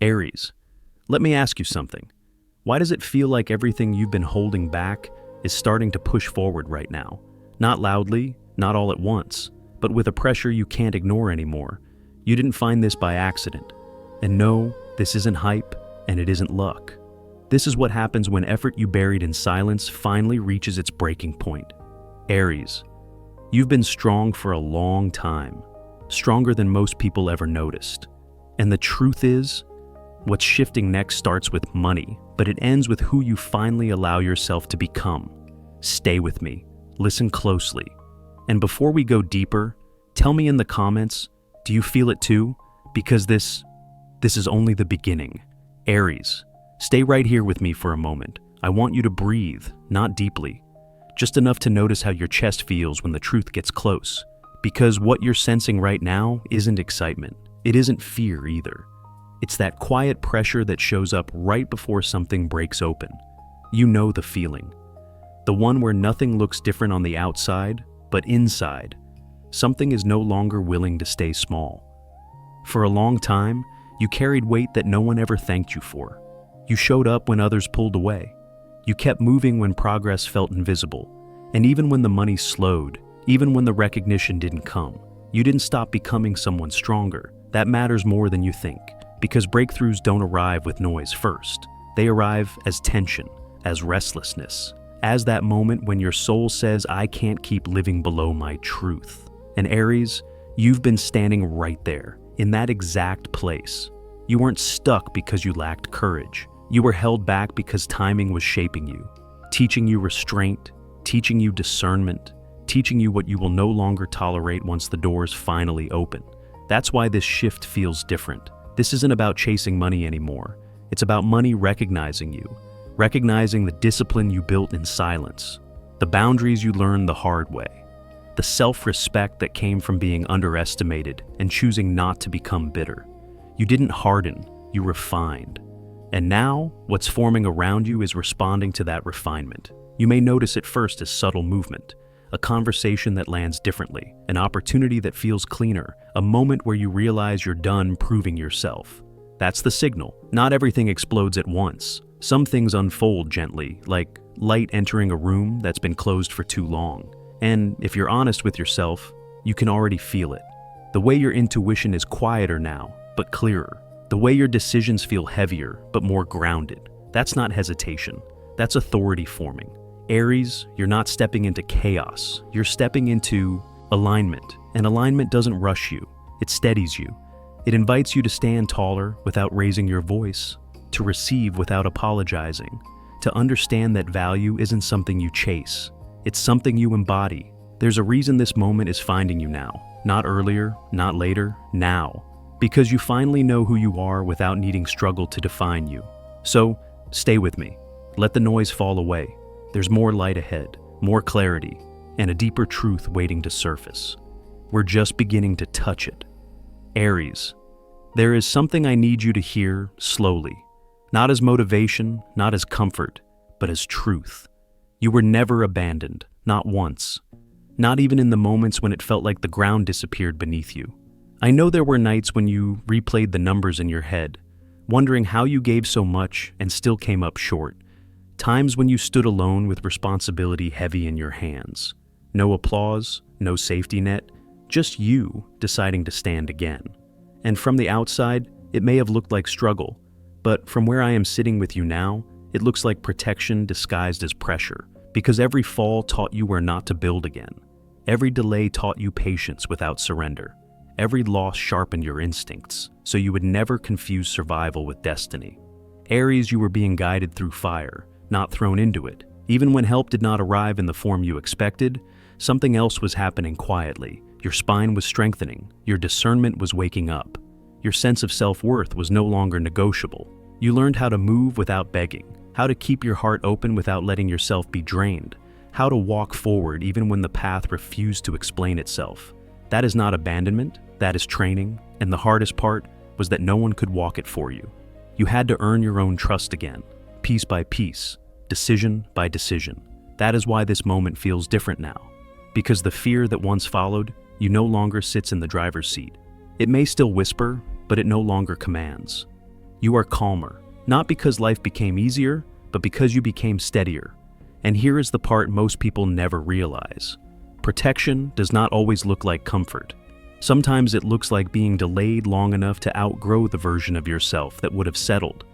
Aries, let me ask you something. Why does it feel like everything you've been holding back is starting to push forward right now? Not loudly, not all at once, but with a pressure you can't ignore anymore. You didn't find this by accident. And no, this isn't hype, and it isn't luck. This is what happens when effort you buried in silence finally reaches its breaking point. Aries, you've been strong for a long time, stronger than most people ever noticed. And the truth is, what's shifting next starts with money, but it ends with who you finally allow yourself to become. Stay with me, listen closely. And before we go deeper, tell me in the comments, do you feel it too? Because this is only the beginning. Aries, stay right here with me for a moment. I want you to breathe, not deeply, just enough to notice how your chest feels when the truth gets close. Because what you're sensing right now isn't excitement. It isn't fear either. It's that quiet pressure that shows up right before something breaks open. You know the feeling. The one where nothing looks different on the outside, but inside, something is no longer willing to stay small. For a long time, you carried weight that no one ever thanked you for. You showed up when others pulled away. You kept moving when progress felt invisible. And even when the money slowed, even when the recognition didn't come, you didn't stop becoming someone stronger. That matters more than you think. Because breakthroughs don't arrive with noise first. They arrive as tension, as restlessness, as that moment when your soul says, I can't keep living below my truth. And Aries, you've been standing right there, in that exact place. You weren't stuck because you lacked courage. You were held back because timing was shaping you, teaching you restraint, teaching you discernment, teaching you what you will no longer tolerate once the doors finally open. That's why this shift feels different. This isn't about chasing money anymore. It's about money recognizing you, recognizing the discipline you built in silence, the boundaries you learned the hard way, the self-respect that came from being underestimated and choosing not to become bitter. You didn't harden, you refined. And now, what's forming around you is responding to that refinement. You may notice it first as subtle movement, a conversation that lands differently, an opportunity that feels cleaner, a moment where you realize you're done proving yourself. That's the signal. Not everything explodes at once. Some things unfold gently, like light entering a room that's been closed for too long. And if you're honest with yourself, you can already feel it. The way your intuition is quieter now, but clearer. The way your decisions feel heavier, but more grounded. That's not hesitation. That's authority forming. Aries, you're not stepping into chaos. You're stepping into alignment. And alignment doesn't rush you. It steadies you. It invites you to stand taller without raising your voice, to receive without apologizing, to understand that value isn't something you chase. It's something you embody. There's a reason this moment is finding you now. Not earlier, not later, now. Because you finally know who you are without needing struggle to define you. So, stay with me. Let the noise fall away. There's more light ahead, more clarity, and a deeper truth waiting to surface. We're just beginning to touch it. Aries, there is something I need you to hear slowly. Not as motivation, not as comfort, but as truth. You were never abandoned, not once. Not even in the moments when it felt like the ground disappeared beneath you. I know there were nights when you replayed the numbers in your head, wondering how you gave so much and still came up short. Times when you stood alone with responsibility heavy in your hands. No applause, no safety net, just you deciding to stand again. And from the outside, it may have looked like struggle, but from where I am sitting with you now, it looks like protection disguised as pressure, because every fall taught you where not to build again. Every delay taught you patience without surrender. Every loss sharpened your instincts, so you would never confuse survival with destiny. Aries, you were being guided through fire, not thrown into it. Even when help did not arrive in the form you expected, something else was happening quietly. Your spine was strengthening. Your discernment was waking up. Your sense of self-worth was no longer negotiable. You learned how to move without begging, how to keep your heart open without letting yourself be drained, how to walk forward even when the path refused to explain itself. That is not abandonment, that is training, and the hardest part was that no one could walk it for you. You had to earn your own trust again. Piece by piece, decision by decision. That is why this moment feels different now. Because the fear that once followed you no longer sits in the driver's seat. It may still whisper, but it no longer commands. You are calmer, not because life became easier, but because you became steadier. And here is the part most people never realize. Protection does not always look like comfort. Sometimes it looks like being delayed long enough to outgrow the version of yourself that would have settled.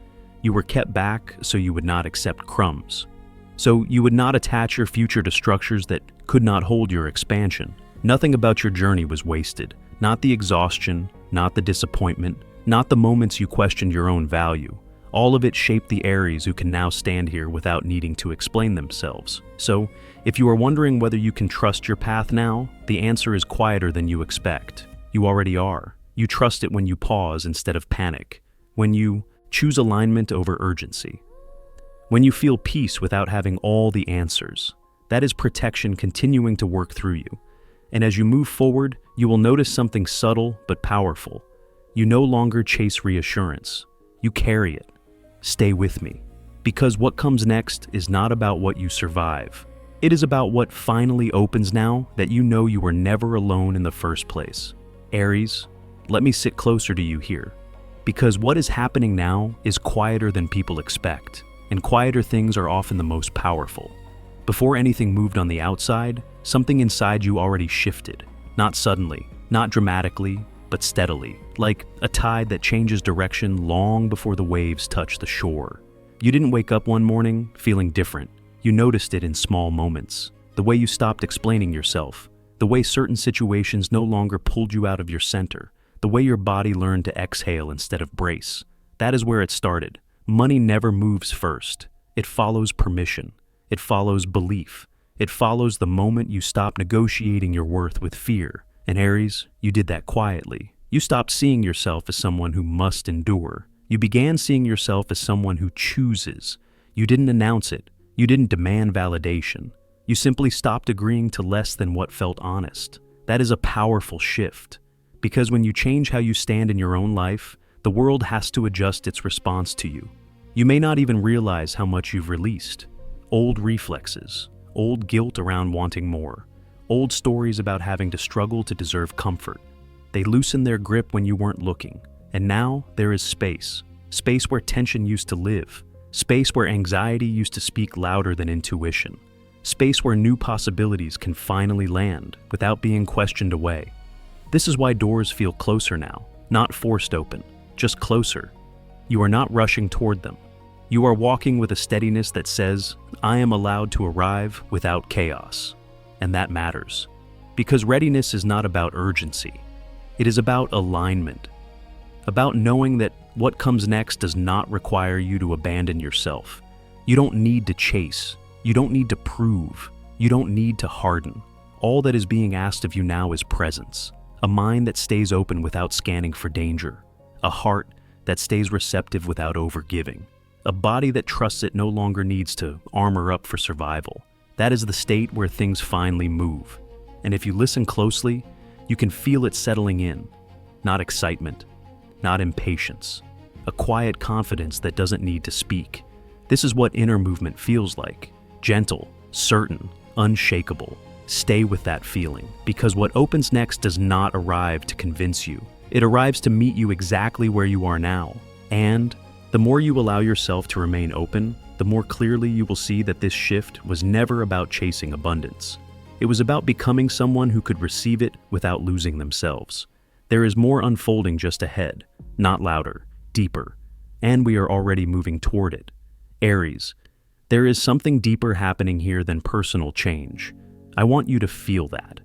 You were kept back so you would not accept crumbs. So you would not attach your future to structures that could not hold your expansion. Nothing about your journey was wasted. Not the exhaustion, not the disappointment, not the moments you questioned your own value. All of it shaped the Aries who can now stand here without needing to explain themselves. So, if you are wondering whether you can trust your path now, the answer is quieter than you expect. You already are. You trust it when you pause instead of panic. When you choose alignment over urgency. When you feel peace without having all the answers. That is protection continuing to work through you. And as you move forward, you will notice something subtle but powerful. You no longer chase reassurance. You carry it. Stay with me. Because what comes next is not about what you survive. It is about what finally opens now that you know you were never alone in the first place. Aries, let me sit closer to you here. Because what is happening now is quieter than people expect, and quieter things are often the most powerful. Before anything moved on the outside, something inside you already shifted. Not suddenly, not dramatically, but steadily, like a tide that changes direction long before the waves touch the shore. You didn't wake up one morning feeling different. You noticed it in small moments. The way you stopped explaining yourself. The way certain situations no longer pulled you out of your center. The way your body learned to exhale instead of brace. That is where it started. Money never moves first. It follows permission. It follows belief. It follows the moment you stop negotiating your worth with fear. And Aries, you did that quietly. You stopped seeing yourself as someone who must endure. You began seeing yourself as someone who chooses. You didn't announce it. You didn't demand validation. You simply stopped agreeing to less than what felt honest. That is a powerful shift. Because when you change how you stand in your own life, the world has to adjust its response to you. You may not even realize how much you've released. Old reflexes, old guilt around wanting more, old stories about having to struggle to deserve comfort. They loosened their grip when you weren't looking. And now there is space. Space where tension used to live. Space where anxiety used to speak louder than intuition. Space where new possibilities can finally land without being questioned away. This is why doors feel closer now, not forced open, just closer. You are not rushing toward them. You are walking with a steadiness that says, I am allowed to arrive without chaos. And that matters. Because readiness is not about urgency. It is about alignment. About knowing that what comes next does not require you to abandon yourself. You don't need to chase. You don't need to prove. You don't need to harden. All that is being asked of you now is presence. A mind that stays open without scanning for danger. A heart that stays receptive without overgiving. A body that trusts it no longer needs to armor up for survival. That is the state where things finally move. And if you listen closely, you can feel it settling in. Not excitement. Not impatience. A quiet confidence that doesn't need to speak. This is what inner movement feels like. Gentle, certain, unshakable. Stay with that feeling, because what opens next does not arrive to convince you. It arrives to meet you exactly where you are now. And the more you allow yourself to remain open, the more clearly you will see that this shift was never about chasing abundance. It was about becoming someone who could receive it without losing themselves. There is more unfolding just ahead, not louder, deeper, and we are already moving toward it. Aries, there is something deeper happening here than personal change. I want you to feel that,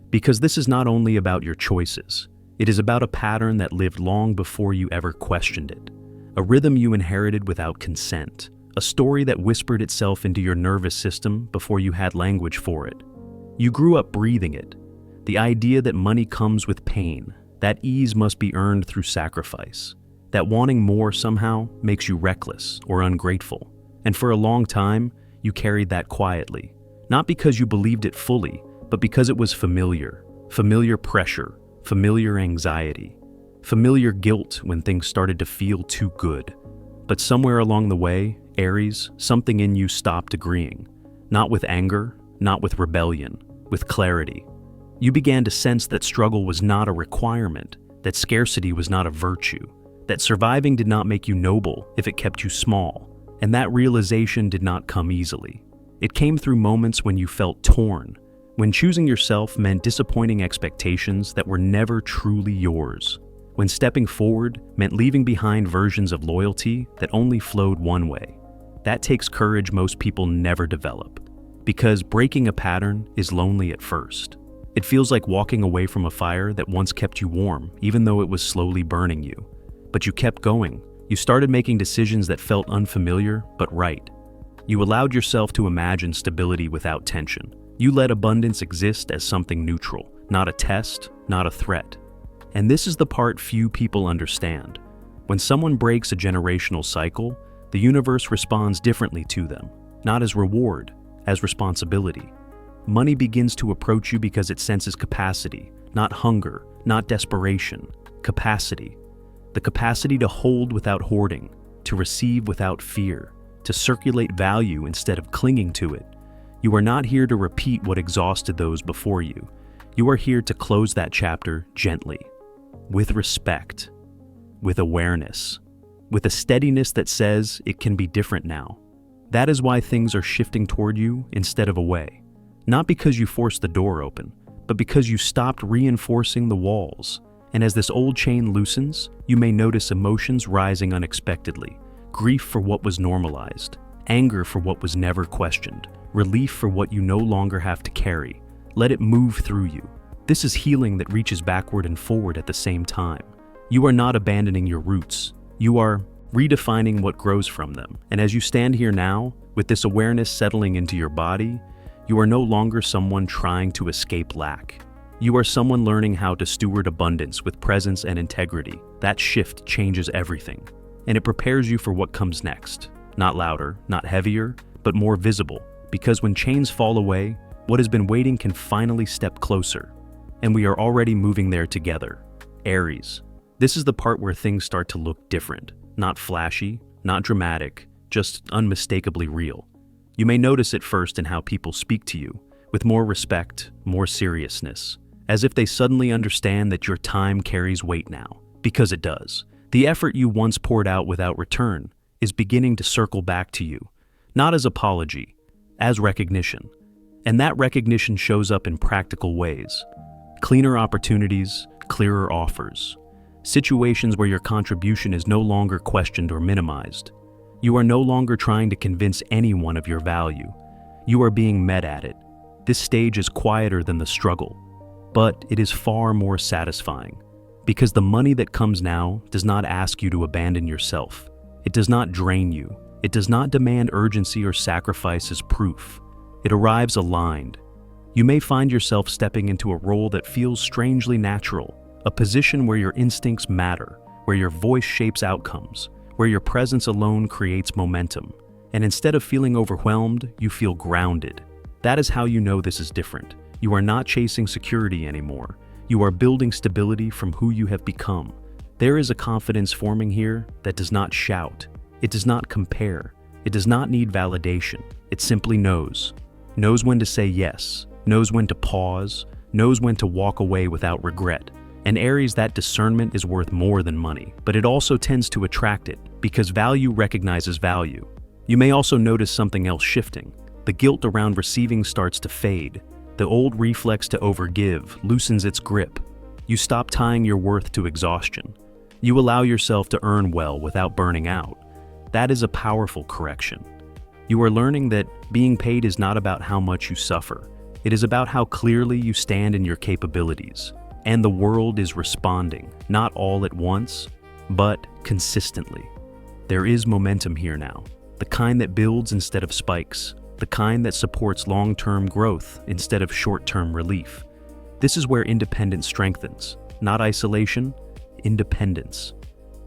because this is not only about your choices. It is about a pattern that lived long before you ever questioned it, a rhythm you inherited without consent, a story that whispered itself into your nervous system before you had language for it. You grew up breathing it, the idea that money comes with pain, that ease must be earned through sacrifice, that wanting more somehow makes you reckless or ungrateful. And for a long time, you carried that quietly, not because you believed it fully, but because it was familiar. Familiar pressure, familiar anxiety, familiar guilt when things started to feel too good. But somewhere along the way, Aries, something in you stopped agreeing. Not with anger, not with rebellion, with clarity. You began to sense that struggle was not a requirement, that scarcity was not a virtue, that surviving did not make you noble if it kept you small, and that realization did not come easily. It came through moments when you felt torn, when choosing yourself meant disappointing expectations that were never truly yours, when stepping forward meant leaving behind versions of loyalty that only flowed one way. That takes courage most people never develop, because breaking a pattern is lonely at first. It feels like walking away from a fire that once kept you warm, even though it was slowly burning you. But you kept going. You started making decisions that felt unfamiliar, but right. You allowed yourself to imagine stability without tension. You let abundance exist as something neutral, not a test, not a threat. And this is the part few people understand. When someone breaks a generational cycle, the universe responds differently to them, not as reward, as responsibility. Money begins to approach you because it senses capacity, not hunger, not desperation, capacity. The capacity to hold without hoarding, to receive without fear, to circulate value instead of clinging to it. You are not here to repeat what exhausted those before you. You are here to close that chapter gently, with respect, with awareness, with a steadiness that says it can be different now. That is why things are shifting toward you instead of away. Not because you forced the door open, but because you stopped reinforcing the walls. And as this old chain loosens, you may notice emotions rising unexpectedly. Grief for what was normalized, anger for what was never questioned, relief for what you no longer have to carry. Let it move through you. This is healing that reaches backward and forward at the same time. You are not abandoning your roots. You are redefining what grows from them. And as you stand here now, with this awareness settling into your body, you are no longer someone trying to escape lack. You are someone learning how to steward abundance with presence and integrity. That shift changes everything, and it prepares you for what comes next. Not louder, not heavier, but more visible. Because when chains fall away, what has been waiting can finally step closer. And we are already moving there together. Aries. This is the part where things start to look different. Not flashy, not dramatic, just unmistakably real. You may notice it first in how people speak to you, with more respect, more seriousness, as if they suddenly understand that your time carries weight now, because it does. The effort you once poured out without return is beginning to circle back to you, not as apology, as recognition. And that recognition shows up in practical ways. Cleaner opportunities, clearer offers. Situations where your contribution is no longer questioned or minimized. You are no longer trying to convince anyone of your value. You are being met at it. This stage is quieter than the struggle, but it is far more satisfying, because the money that comes now does not ask you to abandon yourself. It does not drain you. It does not demand urgency or sacrifice as proof. It arrives aligned. You may find yourself stepping into a role that feels strangely natural, a position where your instincts matter, where your voice shapes outcomes, where your presence alone creates momentum. And instead of feeling overwhelmed, you feel grounded. That is how you know this is different. You are not chasing security anymore. You are building stability from who you have become. There is a confidence forming here that does not shout. It does not compare. It does not need validation. It simply knows. Knows when to say yes, knows when to pause, knows when to walk away without regret. And Aries, that discernment is worth more than money, but it also tends to attract it, because value recognizes value. You may also notice something else shifting. The guilt around receiving starts to fade. The old reflex to overgive loosens its grip. You stop tying your worth to exhaustion. You allow yourself to earn well without burning out. That is a powerful correction. You are learning that being paid is not about how much you suffer. It is about how clearly you stand in your capabilities. And the world is responding, not all at once, but consistently. There is momentum here now, the kind that builds instead of spikes, the kind that supports long-term growth instead of short-term relief. This is where independence strengthens, not isolation, independence.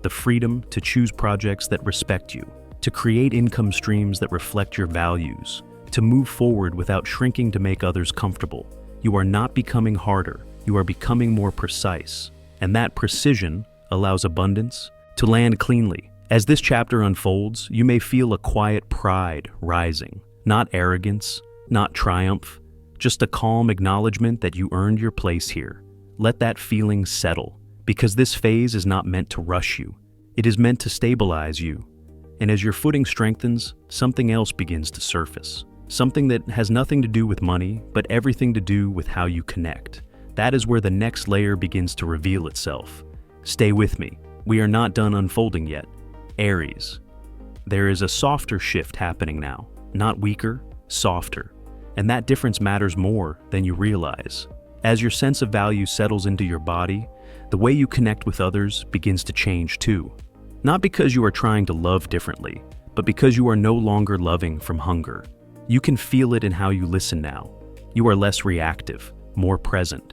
The freedom to choose projects that respect you, to create income streams that reflect your values, to move forward without shrinking to make others comfortable. You are not becoming harder. You are becoming more precise, and that precision allows abundance to land cleanly. As this chapter unfolds, you may feel a quiet pride rising, not arrogance, not triumph, just a calm acknowledgement that you earned your place here. Let that feeling settle, because this phase is not meant to rush you. It is meant to stabilize you. And as your footing strengthens, something else begins to surface. Something that has nothing to do with money, but everything to do with how you connect. That is where the next layer begins to reveal itself. Stay with me. We are not done unfolding yet. Aries. There is a softer shift happening now. Not weaker, softer. And that difference matters more than you realize. As your sense of value settles into your body, the way you connect with others begins to change too. Not because you are trying to love differently, but because you are no longer loving from hunger. You can feel it in how you listen now. You are less reactive, more present,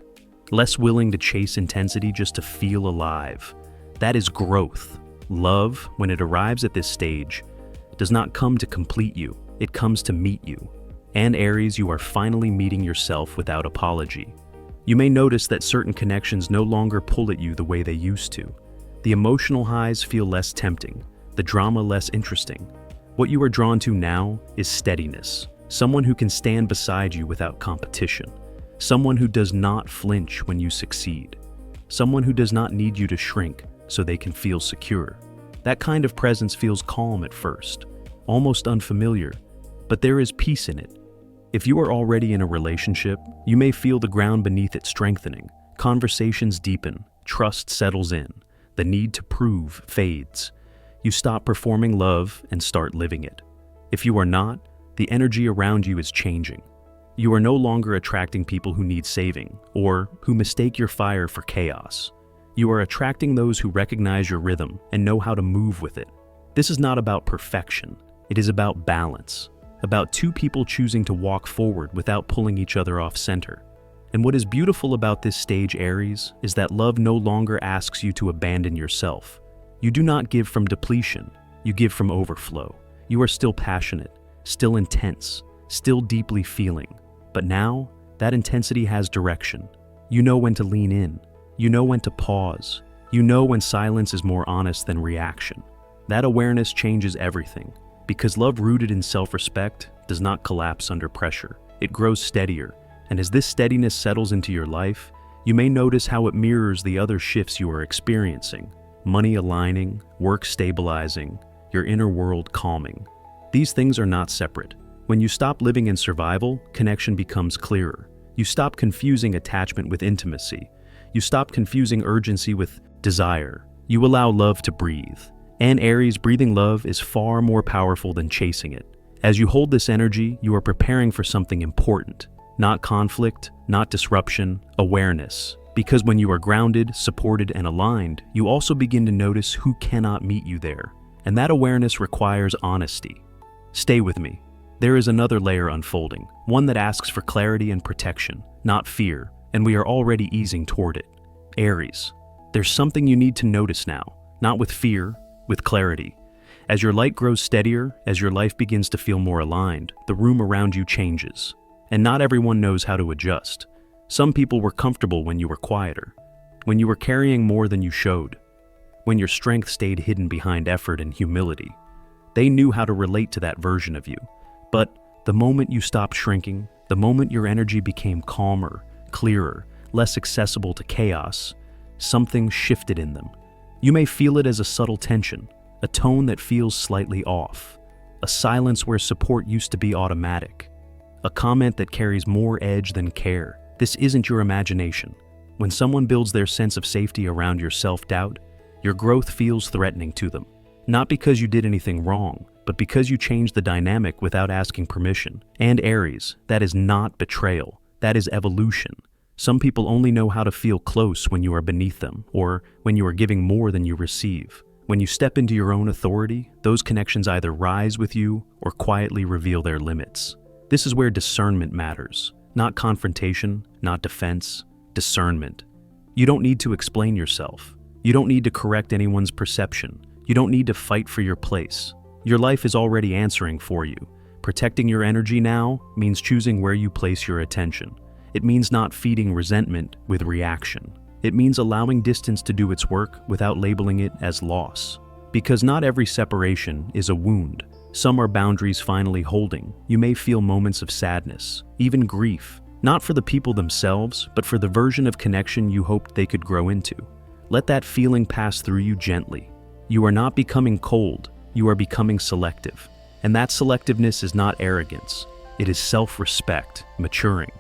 less willing to chase intensity just to feel alive. That is growth. Love, when it arrives at this stage, does not come to complete you, it comes to meet you. And Aries, you are finally meeting yourself without apology. You may notice that certain connections no longer pull at you the way they used to. The emotional highs feel less tempting, the drama less interesting. What you are drawn to now is steadiness. Someone who can stand beside you without competition. Someone who does not flinch when you succeed. Someone who does not need you to shrink so they can feel secure. That kind of presence feels calm at first, almost unfamiliar, but there is peace in it. If you are already in a relationship, you may feel the ground beneath it strengthening. Conversations deepen, trust settles in, the need to prove fades. You stop performing love and start living it. If you are not, the energy around you is changing. You are no longer attracting people who need saving or who mistake your fire for chaos. You are attracting those who recognize your rhythm and know how to move with it. This is not about perfection. It is about balance, about two people choosing to walk forward without pulling each other off center. And what is beautiful about this stage, Aries, is that love no longer asks you to abandon yourself. You do not give from depletion, you give from overflow. You are still passionate, still intense, still deeply feeling. But now, that intensity has direction. You know when to lean in. You know when to pause. You know when silence is more honest than reaction. That awareness changes everything, because love rooted in self-respect does not collapse under pressure. It grows steadier, and as this steadiness settles into your life, you may notice how it mirrors the other shifts you are experiencing. Money aligning, work stabilizing, your inner world calming. These things are not separate. When you stop living in survival, connection becomes clearer. You stop confusing attachment with intimacy. You stop confusing urgency with desire. You allow love to breathe. And Aries, breathing love is far more powerful than chasing it. As you hold this energy, you are preparing for something important. Not conflict, not disruption, awareness. Because when you are grounded, supported, and aligned, you also begin to notice who cannot meet you there. And that awareness requires honesty. Stay with me. There is another layer unfolding, one that asks for clarity and protection, not fear, and we are already easing toward it. Aries, there's something you need to notice now, not with fear, with clarity. As your light grows steadier, as your life begins to feel more aligned, the room around you changes. And not everyone knows how to adjust. Some people were comfortable when you were quieter, when you were carrying more than you showed, when your strength stayed hidden behind effort and humility. They knew how to relate to that version of you. But the moment you stopped shrinking, the moment your energy became calmer, clearer, less accessible to chaos, something shifted in them. You may feel it as a subtle tension, a tone that feels slightly off, a silence where support used to be automatic, a comment that carries more edge than care. This isn't your imagination. When someone builds their sense of safety around your self-doubt, your growth feels threatening to them. Not because you did anything wrong, but because you changed the dynamic without asking permission. And Aries, that is not betrayal, that is evolution. Some people only know how to feel close when you are beneath them, or when you are giving more than you receive. When you step into your own authority, those connections either rise with you or quietly reveal their limits. This is where discernment matters. Not confrontation, not defense, discernment. You don't need to explain yourself. You don't need to correct anyone's perception. You don't need to fight for your place. Your life is already answering for you. Protecting your energy now means choosing where you place your attention. It means not feeding resentment with reaction. It means allowing distance to do its work without labeling it as loss. Because not every separation is a wound. Some are boundaries finally holding. You may feel moments of sadness, even grief, not for the people themselves, but for the version of connection you hoped they could grow into. Let that feeling pass through you gently. You are not becoming cold, you are becoming selective. And that selectiveness is not arrogance, it is self-respect, maturing.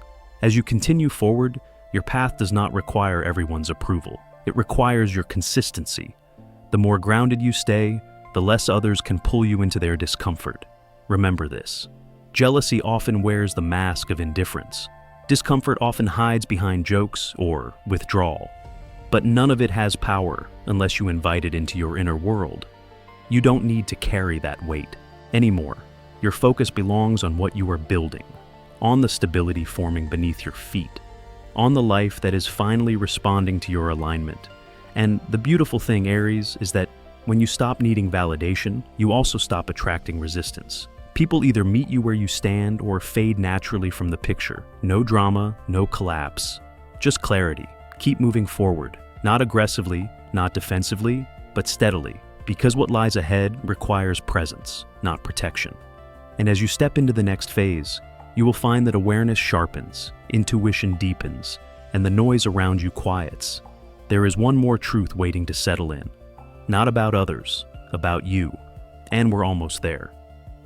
As you continue forward, your path does not require everyone's approval. It requires your consistency. The more grounded you stay, the less others can pull you into their discomfort. Remember this. Jealousy often wears the mask of indifference. Discomfort often hides behind jokes or withdrawal. But none of it has power unless you invite it into your inner world. You don't need to carry that weight anymore. Your focus belongs on what you are building, on the stability forming beneath your feet, on the life that is finally responding to your alignment. And the beautiful thing, Aries, is that when you stop needing validation, you also stop attracting resistance. People either meet you where you stand or fade naturally from the picture. No drama, no collapse, just clarity. Keep moving forward, not aggressively, not defensively, but steadily, because what lies ahead requires presence, not protection. And as you step into the next phase, you will find that awareness sharpens, intuition deepens, and the noise around you quiets. There is one more truth waiting to settle in. Not about others, about you. And we're almost there.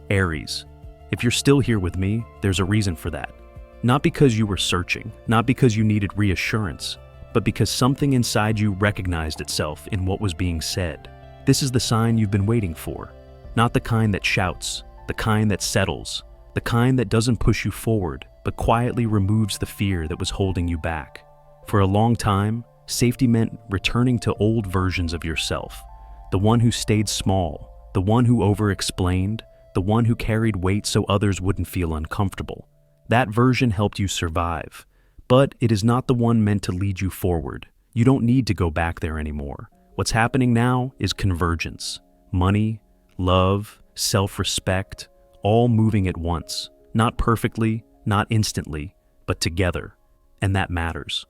Aries, if you're still here with me, there's a reason for that. Not because you were searching, not because you needed reassurance, but because something inside you recognized itself in what was being said. This is the sign you've been waiting for. Not the kind that shouts, the kind that settles, the kind that doesn't push you forward, but quietly removes the fear that was holding you back. For a long time, safety meant returning to old versions of yourself. The one who stayed small, the one who over-explained, the one who carried weight so others wouldn't feel uncomfortable. That version helped you survive, but it is not the one meant to lead you forward. You don't need to go back there anymore. What's happening now is convergence. Money, love, self-respect, all moving at once. Not perfectly, not instantly, but together. And that matters.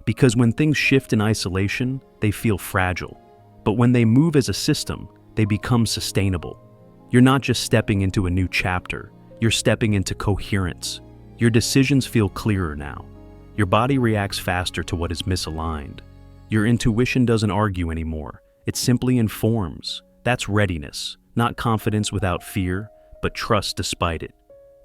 Because when things shift in isolation, they feel fragile. But when they move as a system, they become sustainable. You're not just stepping into a new chapter, you're stepping into coherence. Your decisions feel clearer now. Your body reacts faster to what is misaligned. Your intuition doesn't argue anymore, it simply informs. That's readiness, not confidence without fear, but trust despite it.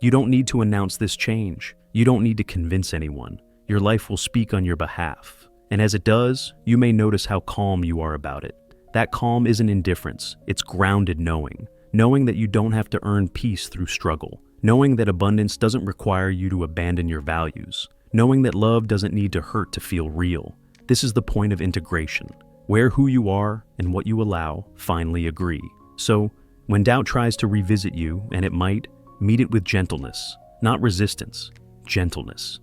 You don't need to announce this change. You don't need to convince anyone. Your life will speak on your behalf. And as it does, you may notice how calm you are about it. That calm isn't indifference, it's grounded knowing. Knowing that you don't have to earn peace through struggle. Knowing that abundance doesn't require you to abandon your values. Knowing that love doesn't need to hurt to feel real. This is the point of integration, where who you are and what you allow finally agree. So, when doubt tries to revisit you, and it might, meet it with gentleness, not resistance, gentleness.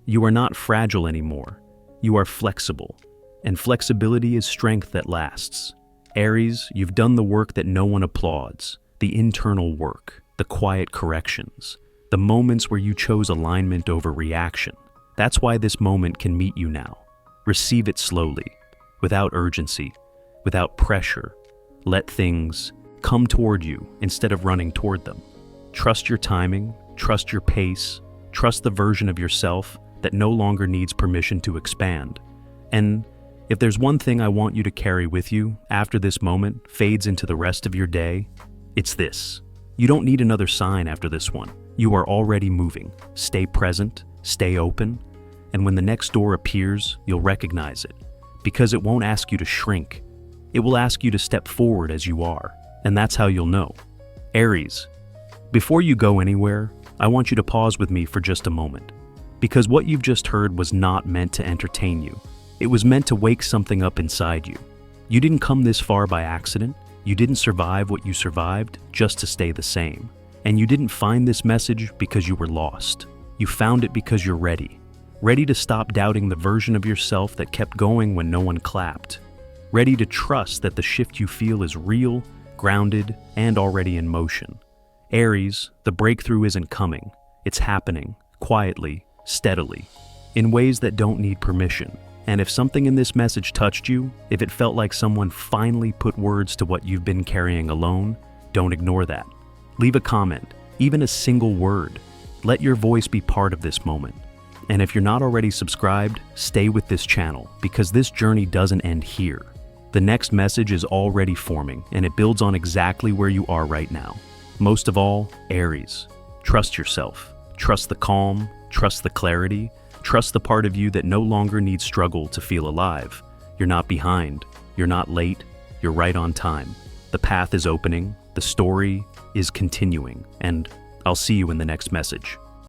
You are not fragile anymore. You are flexible, and flexibility is strength that lasts. Aries, you've done the work that no one applauds, the internal work, the quiet corrections, the moments where you chose alignment over reaction. That's why this moment can meet you now. Receive it slowly, without urgency, without pressure. Let things come toward you instead of running toward them. Trust your timing, trust your pace, trust the version of yourself that no longer needs permission to expand. And if there's one thing I want you to carry with you after this moment fades into the rest of your day, it's this. You don't need another sign after this one. You are already moving. Stay present, stay open, and when the next door appears, you'll recognize it. Because it won't ask you to shrink. It will ask you to step forward as you are, and that's how you'll know. Aries, before you go anywhere, I want you to pause with me for just a moment. Because what you've just heard was not meant to entertain you. It was meant to wake something up inside you. You didn't come this far by accident. You didn't survive what you survived just to stay the same. And you didn't find this message because you were lost. You found it because you're ready. Ready to stop doubting the version of yourself that kept going when no one clapped. Ready to trust that the shift you feel is real, grounded, and already in motion. Aries, the breakthrough isn't coming. It's happening, quietly, steadily, in ways that don't need permission. And if something in this message touched you, if it felt like someone finally put words to what you've been carrying alone, don't ignore that. Leave a comment, even a single word. Let your voice be part of this moment. And if you're not already subscribed, stay with this channel, because this journey doesn't end here. The next message is already forming, and it builds on exactly where you are right now. Most of all, Aries, trust yourself. Trust the calm, trust the clarity, trust the part of you that no longer needs struggle to feel alive. You're not behind, you're not late, you're right on time. The path is opening, the story is continuing, and I'll see you in the next message.